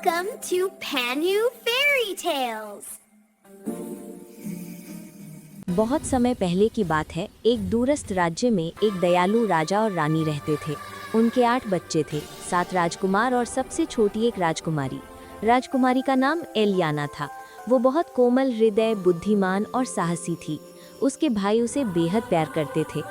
Welcome to Panu Fairy Tales. बहुत समय पहले की बात है। एक दूरस्थ राज्य में एक दयालु राजा और रानी रहते थे। उनके 8 बच्चे थे, 7 राजकुमार और सबसे छोटी एक राजकुमारी। राजकुमारी का नाम एलियाना था। वो बहुत कोमल हृदय, बुद्धिमान और साहसी थी। उसके भाई उसे बेहद प्यार करते थे।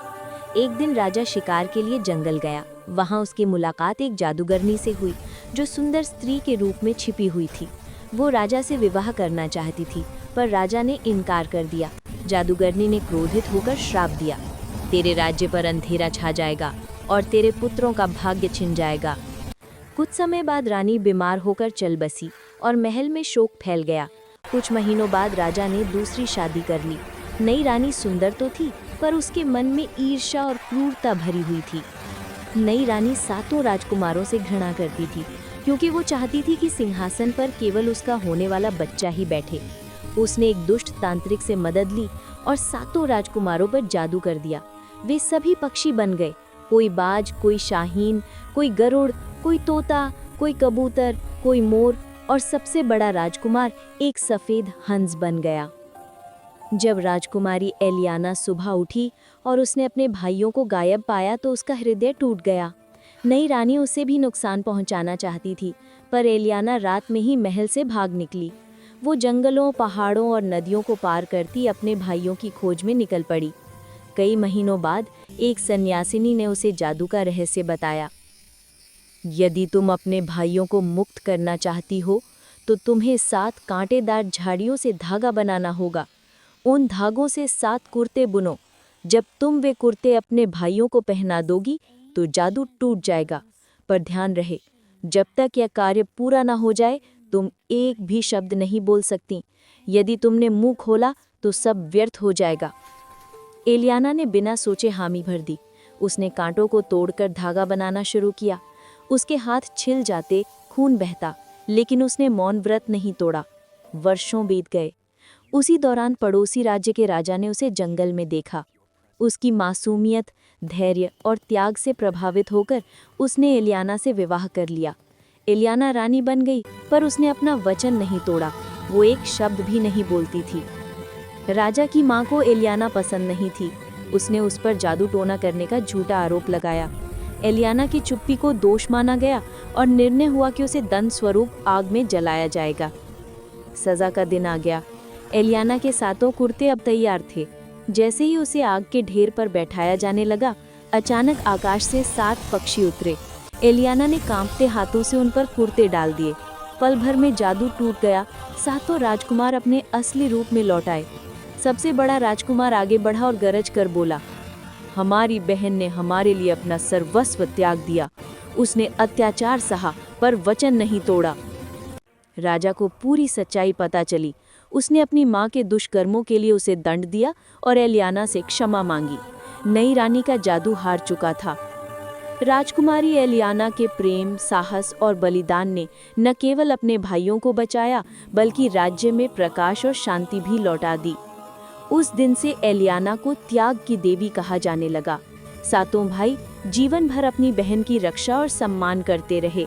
एक दिन राजा शिकार के लिए जंगल गया। वहाँ उसकी मुलाकात एक जादूगरनी से हुई जो सुंदर स्त्री के रूप में छिपी हुई थी। वो राजा से विवाह करना चाहती थी, पर राजा ने इनकार कर दिया। जादूगरनी ने क्रोधित होकर श्राप दिया, तेरे राज्य पर अंधेरा छा जाएगा और तेरे पुत्रों का भाग्य छिन जाएगा। कुछ समय बाद रानी बीमार होकर चल बसी और महल में शोक फैल गया। कुछ महीनों बाद राजा ने दूसरी शादी कर ली। नई रानी सुंदर तो थी, पर उसके मन में ईर्ष्या और क्रूरता भरी हुई थी। नई रानी 7 राजकुमारों से घृणा करती थी, क्योंकि वो चाहती थी कि सिंहासन पर केवल उसका होने वाला बच्चा ही बैठे। उसने एक दुष्ट तांत्रिक से मदद ली और 7 राजकुमारों पर जादू कर दिया। वे सभी पक्षी बन गए, कोई बाज, कोई शाहीन, कोई गरुड़, कोई तोता, कोई कबूतर, कोई मोर और सबसे बड़ा राजकुमार एक सफ़ेद हंस बन गया। जब राजकुमारी एलियाना सुबह उठी और उसने अपने भाइयों को गायब पाया तो उसका हृदय टूट गया। नई रानी उसे भी नुकसान पहुंचाना चाहती थी, पर एलियाना रात में ही महल से भाग निकली। वो जंगलों, पहाड़ों और नदियों को पार करती अपने भाइयों की खोज में निकल पड़ी। कई महीनों बाद एक सन्यासिनी ने उसे जादू का रहस्य बताया। यदि तुम अपने भाइयों को मुक्त करना चाहती हो तो तुम्हें 7 कांटेदार झाड़ियों से धागा बनाना होगा। उन धागों से 7 कुर्ते बुनो। जब तुम वे कुर्ते अपने भाइयों को पहना दोगी तो जादू टूट जाएगा। पर ध्यान रहे, जब तक यह कार्य पूरा ना हो जाए तुम एक भी शब्द नहीं बोल सकती। यदि तुमने मुंह खोला तो सब व्यर्थ हो जाएगा। एलियाना ने बिना सोचे हामी भर दी। उसने कांटों को तोड़कर धागा बनाना शुरू किया। उसके हाथ छिल जाते, खून बहता, लेकिन उसने मौन व्रत नहीं तोड़ा। वर्षों बीत गए। उसी दौरान पड़ोसी राज्य के राजा ने उसे जंगल में देखा। उसकी मासूमियत, धैर्य और त्याग से प्रभावित होकर उसने एलियाना से विवाह कर लिया। एलियाना रानी बन गई, पर उसने अपना वचन नहीं तोड़ा। वो एक शब्द भी नहीं बोलती थी। राजा की माँ को एलियाना पसंद नहीं थी। उसने उस पर जादू टोना करने का झूठा आरोप लगाया। एलियाना की चुप्पी को दोष माना गया और निर्णय हुआ कि उसे दंड स्वरूप आग में जलाया जाएगा। सजा का दिन आ गया। एलियाना के 7 कुर्ते अब तैयार थे। जैसे ही उसे आग के ढेर पर बैठाया जाने लगा, अचानक आकाश से 7 पक्षी उतरे। एलियाना ने कांपते हाथों से उन पर कुर्ते डाल दिए। पल भर में जादू टूट गया। 7 राजकुमार अपने असली रूप में लौट आए। सबसे बड़ा राजकुमार आगे बढ़ा और गरज कर बोला, हमारी बहन ने हमारे लिए अपना सर्वस्व त्याग दिया। उसने अत्याचार सहा, पर वचन नहीं तोड़ा। राजा को पूरी सच्चाई पता चली। उसने अपनी माँ के दुष्कर्मों के लिए उसे दंड दिया और एलियाना से क्षमा मांगी। नई रानी का जादू हार चुका था। राजकुमारी एलियाना के प्रेम, साहस और बलिदान ने न केवल अपने भाइयों को बचाया, बल्कि राज्य में प्रकाश और शांति भी लौटा दी। उस दिन से एलियाना को त्याग की देवी कहा जाने लगा। 7 भाई जीवन भर अपनी बहन की रक्षा और सम्मान करते रहे।